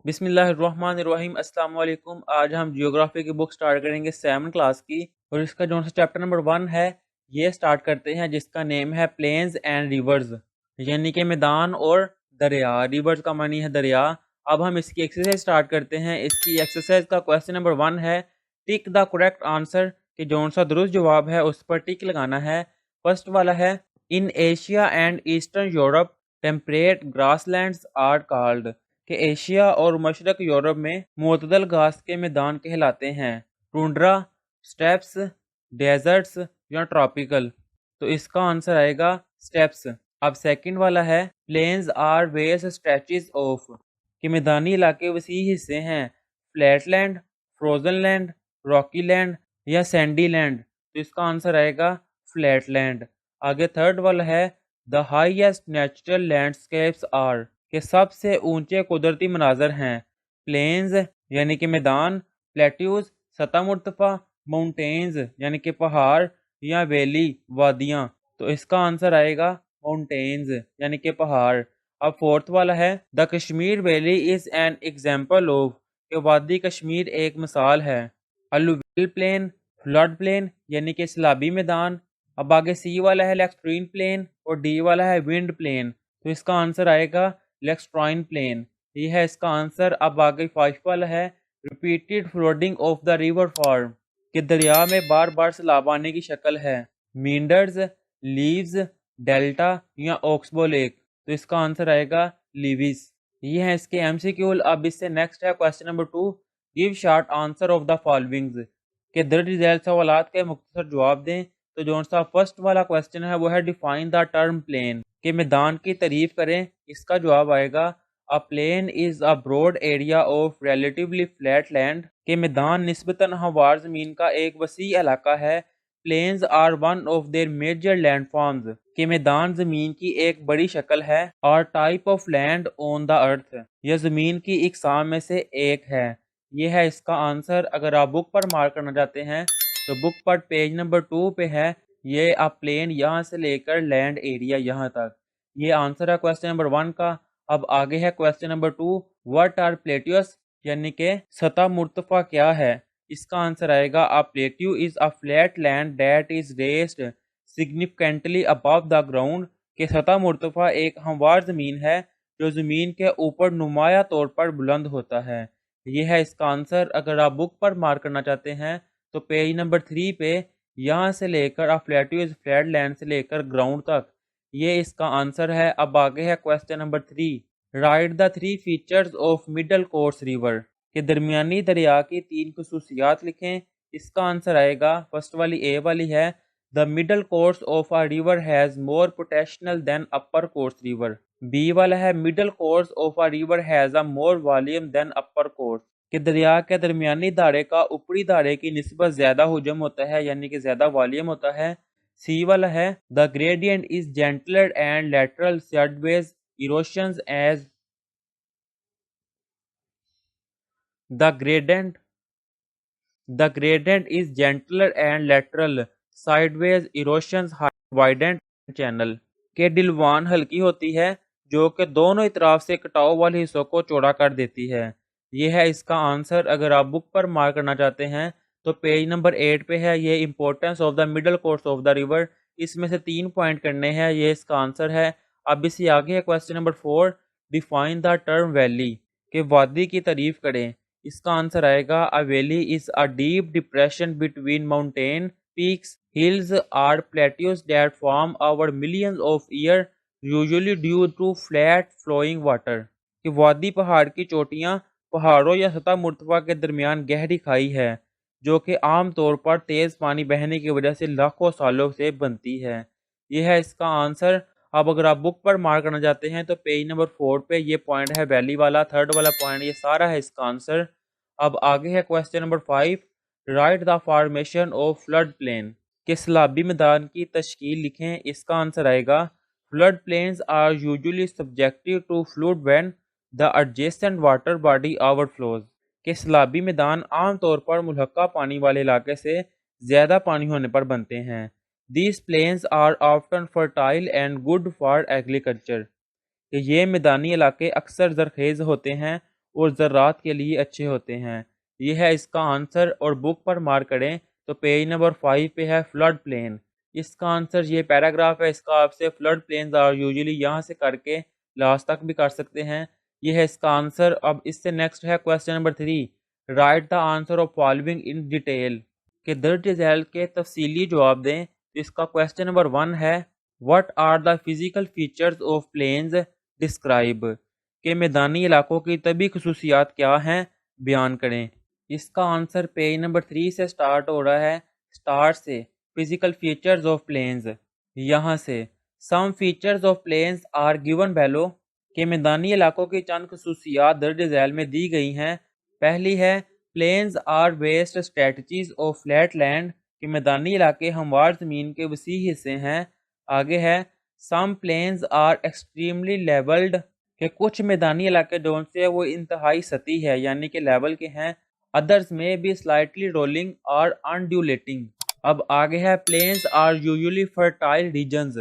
بسم اللہ الرحمن الرحیم۔ السلام علیکم۔ آج ہم جیوگرافی کی بک سٹارٹ کریں گے 7 کلاس کی، اور اس کا جو چیپٹر نمبر 1 ہے یہ سٹارٹ کرتے ہیں، جس کا نیم ہے پلینز اینڈ ریورز، یعنی کہ میدان اور دریا۔ ریورز کا معنی ہے دریا۔ اب ہم اس کی ایکسرسائز سٹارٹ کرتے ہیں۔ اس کی ایکسرسائز کا کویسچن نمبر 1 ہے ٹک دا کریکٹ آنسر، کہ جون سا درست جواب ہے اس پر ٹک لگانا ہے۔ فرسٹ والا ہے in Asia and Eastern Europe temperate grasslands are called, کہ ایشیا اور مشرق یورپ میں معتدل گھاس کے میدان کہلاتے ہیں ٹونڈرا، سٹیپس، ڈیزرٹس یا ٹراپیکل۔ تو اس کا آنسر آئے گا سٹیپس۔ اب سیکنڈ والا ہے plains are vast stretches of, کہ میدانی علاقے وسیع حصے ہیں flat land, frozen land, rocky land یا سینڈی لینڈ۔ تو اس کا آنسر آئے گا فلیٹ لینڈ۔ آگے تھرڈ والا ہے the highest natural landscapes are, کہ سب سے اونچے قدرتی مناظر ہیں پلینز یعنی کہ میدان، پلیٹیوز سطح مرتفع، ماؤنٹینز یعنی کہ پہاڑ، یا ویلی وادیاں۔ تو اس کا آنسر آئے گا ماؤنٹینز یعنی کہ پہاڑ۔ اب فورتھ والا ہے the Kashmir valley is an example of, کہ وادی کشمیر ایک مثال ہے الوویل پلین، فلڈ پلین یعنی کہ سیلابی میدان۔ اب آگے سی والا ہے لیکسٹرین پلین، اور ڈی والا ہے ونڈ پلین۔ تو اس کا آنسر آئے گا لیکسٹرائن پلین، یہ ہے اس کا آنسر۔ اب آگے 5 والا ہے repeated floating of the river form, کہ دریا میں بار بار سیلاب آنے کی شکل ہے مینڈرز، لیوز، ڈیلٹا یا اوکسبو لیک۔ تو اس کا آنسر آئے گا لیوز۔ یہ ہے اس کے ایم سی کیو۔ اب اس سے نیکسٹ ہے question number 2 give short answer of the followings, کہ درج ذیل سوالات کے مختصر جواب دیں۔ تو جو سا فرسٹ والا کویسچن ہے وہ ہے ڈیفائن دا ٹرم پلین، کہ میدان کی تعریف کریں۔ اس کا جواب آئے گا A plain is a broad area of relatively flat land، کہ میدان نسبتاً ہموار زمین کا ایک وسیع علاقہ ہے۔ Plains are one of their major landforms، کہ میدان زمین کی ایک بڑی شکل ہے۔ Are type of land on the earth، یہ زمین کی اقسام میں سے ایک ہے۔ یہ ہے اس کا آنسر۔ اگر آپ بک پر مارک کرنا چاہتے ہیں تو بک پر پیج نمبر 2 پہ ہے یہ آپ پلین یہاں سے لے کر لینڈ ایریا یہاں تک۔ یہ آنسر ہے کویسچن نمبر 1 کا۔ اب آگے ہے کویسچن نمبر 2 واٹ آر پلیٹیوس، یعنی کہ سطح مرتفع کیا ہے۔ اس کا آنسر آئے گا a plateau is a flat land that is raised significantly above the ground، کہ سطح مرتفع ایک ہموار زمین ہے جو زمین کے اوپر نمایاں طور پر بلند ہوتا ہے۔ یہ ہے اس کا آنسر۔ اگر آپ بک پر مارک کرنا چاہتے ہیں تو پیج نمبر 3 پہ یہاں سے لے کر a plateau is flat land سے لے کر گراؤنڈ تک، یہ اس کا آنسر ہے۔ اب آگے ہے question number 3 right the 3 features of middle course river, کہ درمیانی دریا کی 3 خصوصیات لکھیں۔ اس کا آنسر آئے گا فرسٹ والی اے والی ہے the middle course of a river has more potential than upper course river۔ B والا ہے middle course of a river has a more volume than upper course، کہ دریا کے درمیانی دھارے کا اوپری دھارے کی نسبت زیادہ حجم ہوتا ہے، یعنی کہ زیادہ والیوم ہوتا ہے۔ سی والا ہے the gradient is gentler and lateral sideways erosions as the gradient is gentler and lateral sideways erosions widen the channel, کہ ڈلوان ہلکی ہوتی ہے جو کہ دونوں اطراف سے کٹاؤ والے حصوں کو چوڑا کر دیتی ہے۔ یہ ہے اس کا آنسر۔ اگر آپ بک پر مارک کرنا چاہتے ہیں تو پیج نمبر 8 پہ ہے یہ importance of the middle course of the river, اس میں سے 3 پوائنٹ کرنے ہیں، یہ اس کا آنسر ہے۔ اب اس سے آگے ہے question number 4 define the term valley, کہ وادی کی تعریف کریں۔ اس کا آنسر آئے گا a valley is a deep depression between mountain peaks, hills or plateaus that form over millions of years usually due to flat flowing water، کہ وادی پہاڑ کی چوٹیاں پہاڑوں یا سطح مرتفع کے درمیان گہری کھائی ہے جو کہ عام طور پر تیز پانی بہنے کی وجہ سے لاکھوں سالوں سے بنتی ہے۔ یہ ہے اس کا آنسر۔ اب اگر آپ بک پر مارک کرنا چاہتے ہیں تو پیج نمبر 4 پہ یہ پوائنٹ ہے ویلی والا، تھرڈ والا پوائنٹ، یہ سارا ہے اس کا آنسر۔ اب آگے ہے question number 5 write the formation of flood plain, کہ سیلابی میدان کی تشکیل لکھیں۔ اس کا آنسر آئے گا flood plains are usually subjective to flood when the adjacent water body overflows, کہ سیلابی میدان عام طور پر ملحقہ پانی والے علاقے سے زیادہ پانی ہونے پر بنتے ہیں۔ These plains are often fertile and good for agriculture، کہ یہ میدانی علاقے اکثر زرخیز ہوتے ہیں اور ذرات کے لیے اچھے ہوتے ہیں۔ یہ ہے اس کا آنسر، اور بک پر مارک کریں تو پیج نمبر 5 پہ ہے فلڈ پلین۔ اس کا آنسر یہ پیراگراف ہے، اس کا آپ سے فلڈ پلینز آر یوزلی یہاں سے کر کے لاسٹ تک بھی کر سکتے ہیں۔ یہ ہے اس کا آنسر۔ اب اس سے نیکسٹ ہے question number 3، right the answer of following in detail, کہ درج ذیل کے تفصیلی جواب دیں۔ اس کا کویسچن نمبر 1 ہے what are the physical features of plains describe، کہ میدانی علاقوں کی طبی خصوصیات کیا ہیں، بیان کریں۔ اس کا آنسر پیج نمبر 3 سے سٹارٹ ہو رہا ہے، سٹارٹ سے physical features of plains، یہاں سے some features of plains are given below، کہ میدانی علاقوں کی چند خصوصیات درج ذیل میں دی گئی ہیں۔ پہلی ہے plains are vast stretches of flat land، کہ میدانی علاقے ہموار زمین کے وسیع حصے ہیں۔ آگے ہے some plains are extremely leveled، کہ کچھ میدانی علاقے جو سے وہ انتہائی سطحی ہے یعنی کہ لیول کے ہیں۔ others may be slightly rolling or undulating۔ اب آگے ہے plains are usually fertile regions،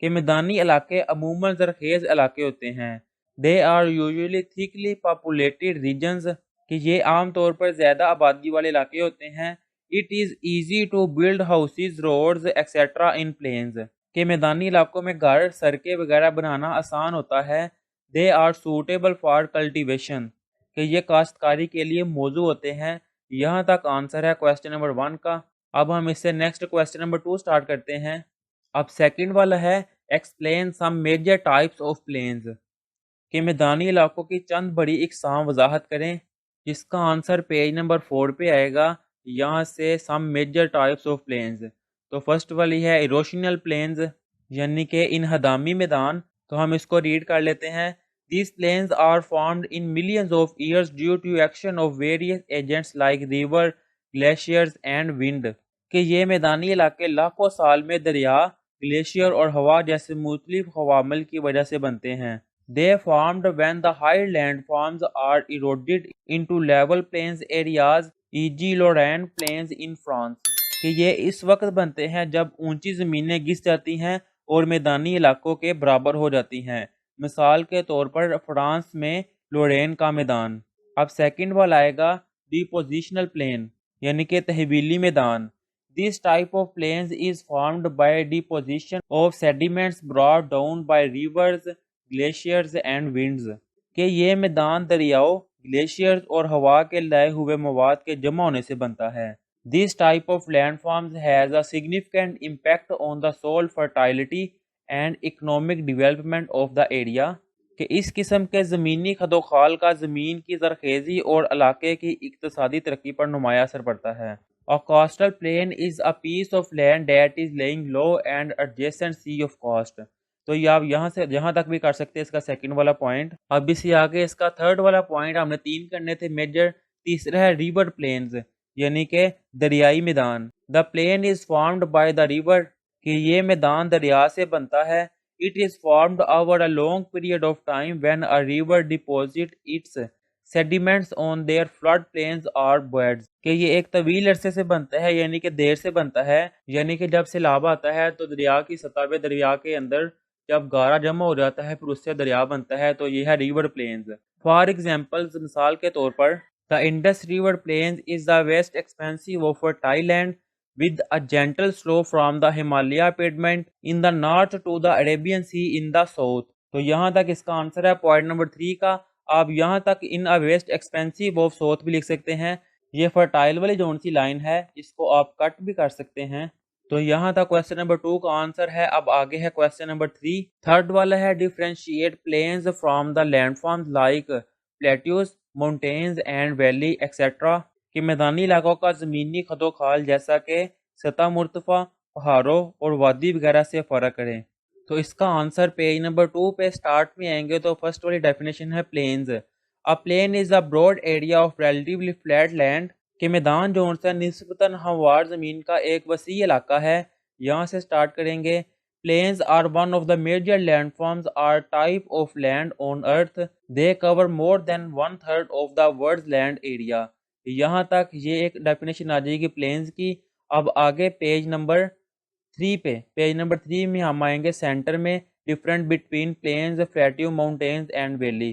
کہ میدانی علاقے عموماً زرخیز علاقے ہوتے ہیں۔ they are usually thickly populated regions، کہ یہ عام طور پر زیادہ آبادی والے علاقے ہوتے ہیں۔ it is easy to build houses, roads, etc. in plains، کہ میدانی علاقوں میں گھر، سڑکیں وغیرہ بنانا آسان ہوتا ہے۔ they are suitable for cultivation، کہ یہ کاشتکاری کے لیے موزوں ہوتے ہیں۔ یہاں تک آنسر ہے کویسچن نمبر 1 کا۔ اب ہم اس سے نیکسٹ کویسچن نمبر 2 سٹارٹ کرتے ہیں۔ اب سیکنڈ والا ہے explain some major types of plains، کہ میدانی علاقوں کی چند بڑی اقسام وضاحت کریں۔ جس کا آنسر پیج نمبر 4 پہ آئے گا، یہاں سے some major types of plains۔ تو فرسٹ والی ہے erosional plains، یعنی کہ انہدامی میدان۔ تو ہم اس کو ریڈ کر لیتے ہیں۔ These plains are formed in millions of years due to action of various agents like river, glaciers and wind، کہ یہ میدانی علاقے لاکھوں سال میں دریا، گلیشیئر اور ہوا جیسے مختلف عوامل کی وجہ سے بنتے ہیں۔ They formed when the high landforms are eroded into level plains areas e.g. Lorraine Plains in France، کہ یہ اس وقت بنتے ہیں جب اونچی زمینیں گھس جاتی ہیں اور میدانی علاقوں کے برابر ہو جاتی ہیں، مثال کے طور پر فرانس میں لورین کا میدان۔ اب سیکنڈ والا آئے گا depositional plain، یعنی کہ تحویلی میدان۔ This type of plains is formed by deposition of sediments brought down by rivers, glaciers and winds، کہ یہ میدان دریاؤں، گلیشیئرز اور ہوا کے لائے ہوئے مواد کے جمع ہونے سے بنتا ہے۔ This type of landforms has a significant impact on the soil fertility and economic development of the area، کہ اس قسم کے زمینی خدوخال کا زمین کی زرخیزی اور علاقے کی اقتصادی ترقی پر نمایاں اثر پڑتا ہے۔ A coastal plain is a piece of land that is lying low and adjacent sea of coast۔ تو یہ آپ یہاں تک بھی کر سکتے ہیں اس کا سیکنڈ والا پوائنٹ۔ اب اسی آگے اس کا تھرڈ والا پوائنٹ ہم نے 3 کرنے تھے میجر۔ تیسرا ہے ریور پلینز، یعنی کہ دریائی میدان۔ The plain is formed by the river، کہ یہ میدان دریا سے بنتا ہے۔ It is formed over a long period of time when a river deposits its sediments on their flood plains or beds، کہ یہ ایک طویل عرصے سے بنتا ہے یعنی کہ دیر سے بنتا ہے، یعنی کہ جب سیلاب آتا ہے تو دریا کی سطح پہ دریا کے اندر جب گارا جمع ہو جاتا ہے پھر اس سے دریا بنتا ہے، تو یہ ہے ریور پلینز۔ فار ایگزامپل، مثال کے طور پر The Indus River Plains is the west expanse of fertile land with a gentle slope from the Himalaya Piedmont in the north to the Arabian Sea in the south۔ تو یہاں تک اس کا answer ہے point number 3 کا۔ آپ یہاں تک ان a west expanse of south بھی لکھ سکتے ہیں۔ یہ فرٹائل والی جون سی لائن ہے، اس کو آپ کٹ بھی کر سکتے ہیں۔ تو یہاں تک کویسچن نمبر 2 کا آنسر ہے۔ اب آگے ہے کویسچن نمبر 3۔ تھرڈ والا ہے differentiate plains from the landforms like plateaus, mountains and valley etc، کہ میدانی علاقوں کا زمینی خد و خال جیسا کہ سطح مرتفع، پہاڑوں اور وادی وغیرہ سے فرق کریں۔ تو اس کا آنسر پیج نمبر 2 پہ سٹارٹ میں آئیں گے۔ تو فرسٹ والی ڈیفینیشن ہے planes. A plain is a broad area of relatively flat land، کہ میدان جو سے نسبتاً ہموار زمین کا ایک وسیع علاقہ ہے۔ یہاں سے سٹارٹ کریں گے۔ Plains are one of the major landforms or type of land on earth۔ They cover more than 1/3 of the world's land area۔ یہاں تک یہ ایک ڈیفینیشن آ جائے گی پلینز کی۔ اب آگے پیج نمبر 3 پہ، پیج نمبر 3 میں ہم آئیں گے سینٹر میں، different between planes, plateau, mountains and valley۔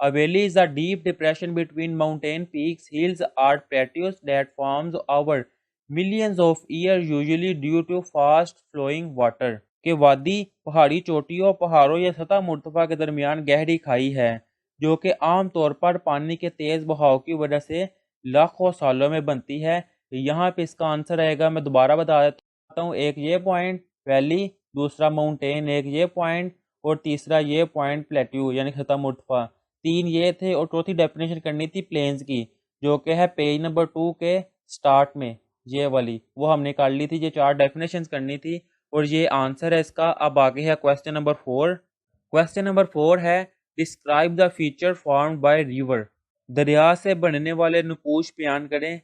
A valley is a deep depression between mountain peaks. Hills are plateaus that forms over millions of years, usually due to fast flowing water. کہ وادی پہاڑی چوٹیوں، پہاڑوں یا سطح مرتفع کے درمیان گہری کھائی ہے جو کہ عام طور پر پانی کے تیز بہاؤ کی وجہ سے لاکھوں سالوں میں بنتی ہے۔ یہاں پہ اس کا آنسر آئے گا، میں دوبارہ بتا دیتا ہوں، ایک یہ پوائنٹ ویلی، دوسرا ماؤنٹین، ایک یہ پوائنٹ، اور تیسرا یہ پوائنٹ پلیٹیو یعنی سطح مرتفع۔ تین یہ تھے، اور چوتھی ڈیفینیشن کرنی تھی پلینز کی جو کہ ہے پیج نمبر 2 کے سٹارٹ میں، یہ والی وہ ہم نے کر لی تھی۔ یہ 4 ڈیفینیشنز کرنی تھی اور یہ آنسر ہے اس کا۔ اب آگے ہے کویسچن نمبر 4۔ کویسچن نمبر 4 ہے describe the feature formed by river, دریا سے بننے والے نقوش بیان کریں۔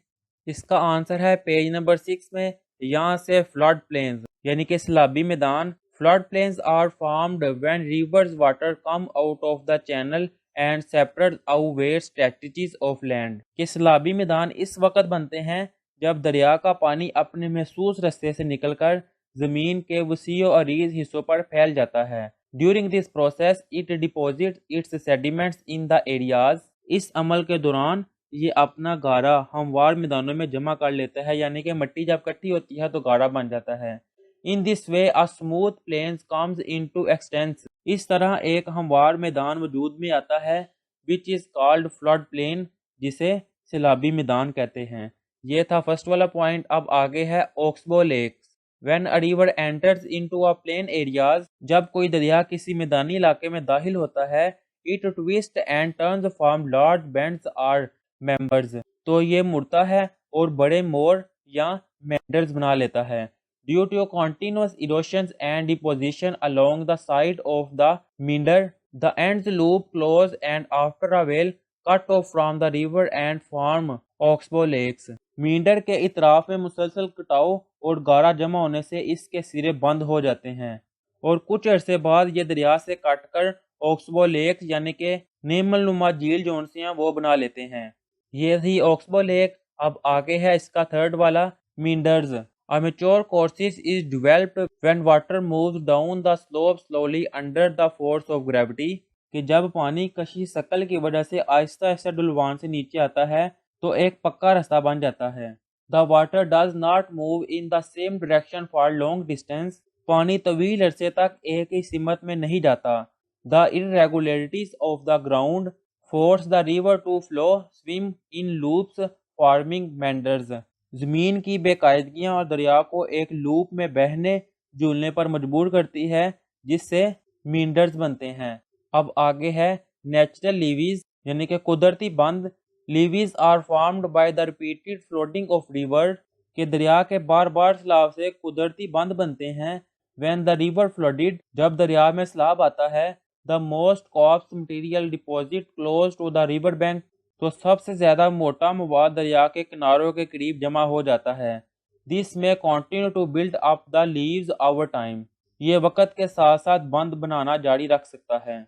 اس کا آنسر ہے پیج نمبر 6 میں، یہاں سے فلڈ پلینز یعنی کہ سیلابی میدان۔ Flood plains are formed when rivers water come out of the channel and separate away stretches of land۔ کہ سیلابی میدان اس وقت بنتے ہیں جب دریا کا پانی اپنے محسوس رستے سے نکل کر زمین کے وسیع و عریض حصوں پر پھیل جاتا ہے۔ During this process it deposits its sediments in the areas۔ اس عمل کے دوران یہ اپنا گارا ہموار میدانوں میں جمع کر لیتا ہے، یعنی کہ مٹی جب اکٹھی ہوتی ہے تو گارا بن جاتا ہے۔ In this way a smooth plains comes into existence۔ اس طرح ایک ہموار میدان وجود میں آتا ہے which is called flood plain، جسے سیلابی میدان کہتے ہیں۔ یہ تھا فرسٹ والا پوائنٹ۔ اب آگے ہے اوکسبو leaks. When a river enters into a plain areas، جب کوئی دریا کسی میدانی علاقے میں داخل ہوتا ہے it twists and turns from large bends or members، تو یہ مڑتا ہے اور بڑے مور یا مینڈرز بنا لیتا ہے۔ Due to continuous erosions and deposition along the side of the meander, the ends loop close and after a while cut off from the river and form oxbow lakes۔ Mendhar کے اطراف میں مسلسل کٹاؤ اور گارا جمع ہونے سے اس کے سرے بند ہو جاتے ہیں اور کچھ عرصے بعد یہ دریا سے کٹ کر اوکسبو لیکس یعنی کہ نیمل نما جھیل جون سی ہیں وہ بنا لیتے ہیں۔ یہ تھی اوکسبو لیک۔ اب آگے ہے اس کا تھرڈ والا مینڈرز۔ A mature course is developed when water moves down the slope slowly under the force of gravity۔ کہ جب پانی کشی ثقل کی وجہ سے آہستہ آہستہ ڈھلوان سے نیچے آتا ہے تو ایک پکا راستہ بن جاتا ہے۔ The water does not move in the same direction for long distance۔ پانی طویل عرصے تک ایک ہی سمت میں نہیں جاتا۔ The irregularities of the ground force the river to flow swim in loops forming meanders۔ زمین کی بے قاعدگیاں اور دریا کو ایک لوپ میں بہنے جھولنے پر مجبور کرتی ہے جس سے مینڈرز بنتے ہیں۔ اب آگے ہے نیچرل لیویز یعنی کہ قدرتی بند۔ Levees are formed by the repeated flooding of river, کہ دریا کے بار بار سیلاب سے قدرتی بند بنتے ہیں۔ وین دا ریور فلڈڈ، جب دریا میں سیلاب آتا ہے، the most coarse material deposit close to the river bank, تو سب سے زیادہ موٹا مواد دریا کے کناروں کے قریب جمع ہو جاتا ہے۔ دس میں continue to build up the levees over time, یہ وقت کے ساتھ ساتھ بند بنانا جاری رکھ سکتا ہے۔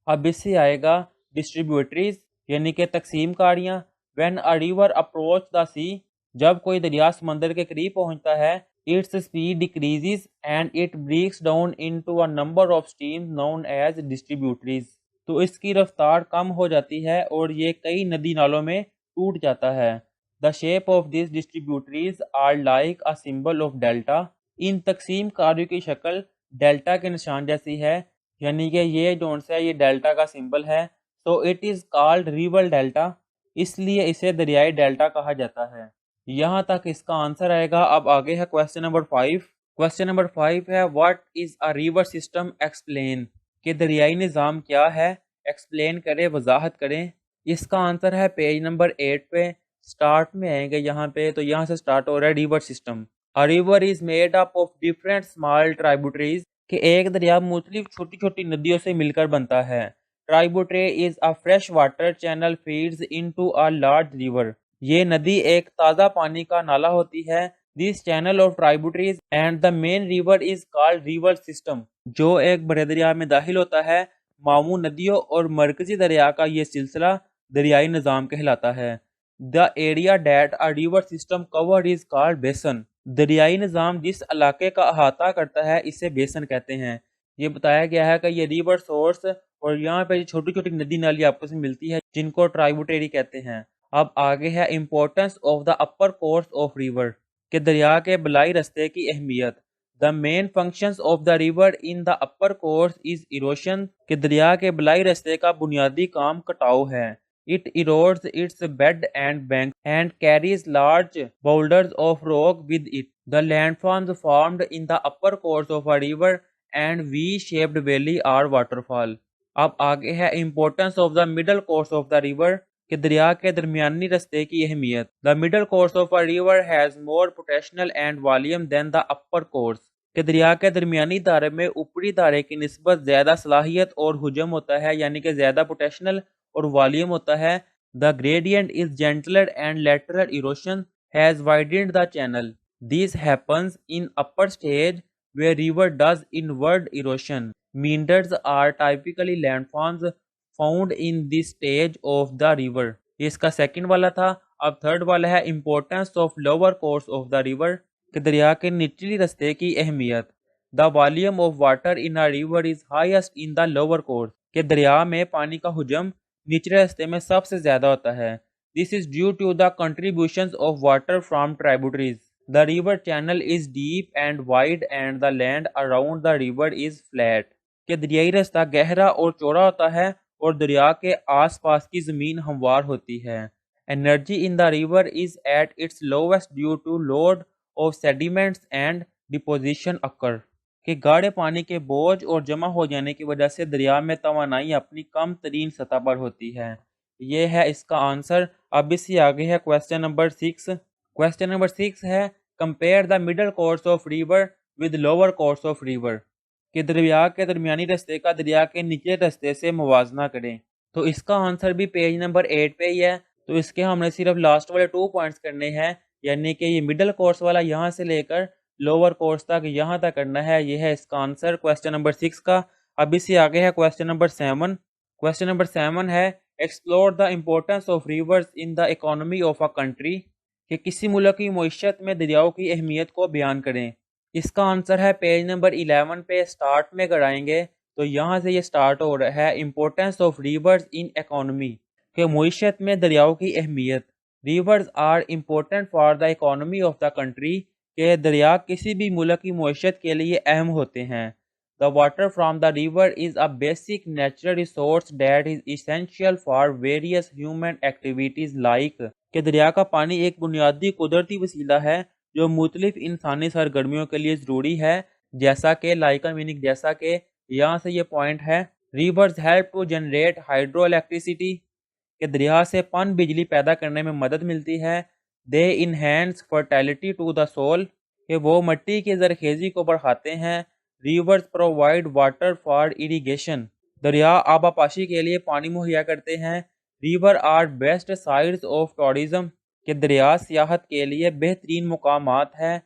اب اس سے آئے گا ڈسٹریبیوٹریز یعنی کہ تقسیم کاریاں۔ When a river approach the sea, جب کوئی دریا سمندر کے قریب پہنچتا ہے، its speed decreases and it breaks down into a number of streams known as distributaries, تو اس کی رفتار کم ہو جاتی ہے اور یہ کئی ندی نالوں میں ٹوٹ جاتا ہے۔ The shape of these distributaries are like a symbol of delta۔ ان تقسیم کاریوں کی شکل ڈیلٹا کے نشان جیسی ہے، یعنی کہ یہ جون سے یہ ڈیلٹا کا سمبل ہے۔ So it is called river delta، اس لیے اسے دریائی ڈیلٹا کہا جاتا ہے۔ یہاں تک اس کا آنسر آئے گا۔ اب آگے ہے کویسچن نمبر 5۔ کویسچن نمبر 5 ہے What is a river system explain، کہ دریائی نظام کیا ہے، ایکسپلین کریں، وضاحت کریں۔ اس کا آنسر ہے پیج نمبر 8 پہ، سٹارٹ میں آئیں گے یہاں پہ، تو یہاں سے سٹارٹ ہو رہا ہے river system. A river is made up of different small tributaries کہ ایک دریا مختلف چھوٹی چھوٹی ندیوں سے مل کر بنتا ہے. Tributary is a fresh water channel feeds into a large river. یہ ندی ایک تازہ پانی کا نالا ہوتی ہے. This channel of tributaries and the main river is called river system. جو ایک بڑے دریا میں داخل ہوتا ہے. معمو ندیوں اور مرکزی دریا کا یہ سلسلہ دریائی نظام کہلاتا ہے. The area that a river system covered is called basin. دریائی نظام جس علاقے کا احاطہ کرتا ہے اسے بیسن کہتے ہیں. یہ بتایا گیا ہے کہ یہ ریور سورس اور یہاں پہ چھوٹی چھوٹی ندی نالی آپس میں ملتی ہے جن کو ٹرائبوٹری کہتے ہیں. اب آگے ہے importance of the upper course of river کہ دریا کے بلائی رستے کی اہمیت. The main functions of the river in the upper course is erosion کہ دریا کے بلائی رستے کا بنیادی کام کٹاؤ ہے. It erodes its bed and banks and carries large boulders of rock with it. The landforms formed in the upper course of a river and V-shaped valley are waterfall. اب آگے ہے importance of the middle course of the river کہ دریا کے درمیانی رستے کی اہمیت. The middle course of a river has more potential and volume than the upper course. کہ دریا کے درمیانی دھارے میں اوپری دھارے کی نسبت زیادہ صلاحیت اور حجم ہوتا ہے یعنی کہ زیادہ پوٹینشل اور والیوم ہوتا ہے. The gradient is gentler and lateral erosion has widened the channel. This happens in upper stage where river does inward erosion. Meanders are typically landforms found in this stage of the river. یہ اس کا second والا تھا. اب third والا ہے importance of lower course of the river کہ دریا کے نچلی رستے کی اہمیت. The volume of water in a river is highest in the lower course کہ دریا میں پانی کا حجم نچلے رستے میں سب سے زیادہ ہوتا ہے. This is due to the contributions of water from tributaries. The river channel is deep and wide and the land around the river is flat. کہ دریائی رستہ گہرا اور چوڑا ہوتا ہے اور دریا کے آس پاس کی زمین ہموار ہوتی ہے. Energy in the river is at its lowest due to load of sediments and deposition occur. کہ گاڑے پانی کے بوجھ اور جمع ہو جانے کی وجہ سے دریا میں توانائی اپنی کم ترین سطح پر ہوتی ہے. یہ ہے اس کا آنسر. اب اس سے آگے ہے کویسچن نمبر 6. کویسچن نمبر 6 ہے compare the middle course of river with lower course of river کہ دریا کے درمیانی رستے کا دریا کے نچلے رستے سے موازنہ کریں. تو اس کا آنسر بھی پیج نمبر 8 پہ ہی ہے. تو اس کے ہم نے صرف لاسٹ والے 2 پوائنٹس کرنے ہیں یعنی کہ یہ مڈل کورس والا یہاں سے لے کر لوور کورس تک یہاں تک کرنا ہے. یہ ہے اس کا آنسر کویسچن نمبر 6 کا. اب اس سے آگے ہے کویسچن نمبر 7. کویسچن نمبر 7 ہے explore the importance of rivers in the economy of a country کہ کسی ملک کی معیشت میں دریاؤں کی اہمیت کو بیان کریں. اس کا آنسر ہے پیج نمبر 11 پہ. سٹارٹ میں کرائیں گے تو یہاں سے یہ سٹارٹ ہو رہا ہے importance of rivers in economy کہ معیشت میں دریاؤں کی اہمیت. Rivers are important for the economy of the country کہ دریا کسی بھی ملک کی معیشت کے لیے اہم ہوتے ہیں. The water from the river is a basic natural resource that is essential for various human activities like کہ دریا کا پانی ایک بنیادی قدرتی وسیلہ ہے جو مختلف انسانی سرگرمیوں کے لیے ضروری ہے جیسا کہ لائکا میننگ جیسا کہ یہاں سے یہ پوائنٹ ہے. Rivers help to generate hydroelectricity کہ دریا سے پن بجلی پیدا کرنے میں مدد ملتی ہے. They enhance fertility to the soil کہ وہ مٹی کی زرخیزی کو بڑھاتے ہیں. Rivers provide water for irrigation دریا آبا پاشی کے لیے پانی مہیا کرتے ہیں. River are best sites of tourism کہ دریا سیاحت کے لیے بہترین مقامات ہیں.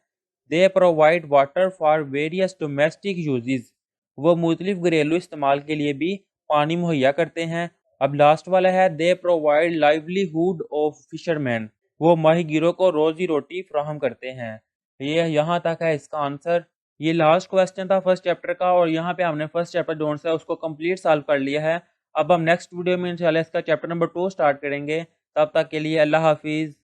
They provide water for various domestic uses وہ مختلف گھریلو استعمال کے لیے بھی پانی مہیا کرتے ہیں. اب لاسٹ والا ہے They provide livelihood of fishermen وہ ماہی گیروں کو روزی روٹی فراہم کرتے ہیں. یہ یہاں تک ہے اس کا آنسر. یہ لاسٹ کویسچن تھا فرسٹ چیپٹر کا اور یہاں پہ ہم نے فرسٹ چیپٹر جو ہے اس کو کمپلیٹ سالو کر لیا ہے. اب ہم نیکسٹ ویڈیو میں انشاءاللہ اس کا چیپٹر نمبر 2 سٹارٹ کریں گے. تب تک کے لیے اللہ حافظ.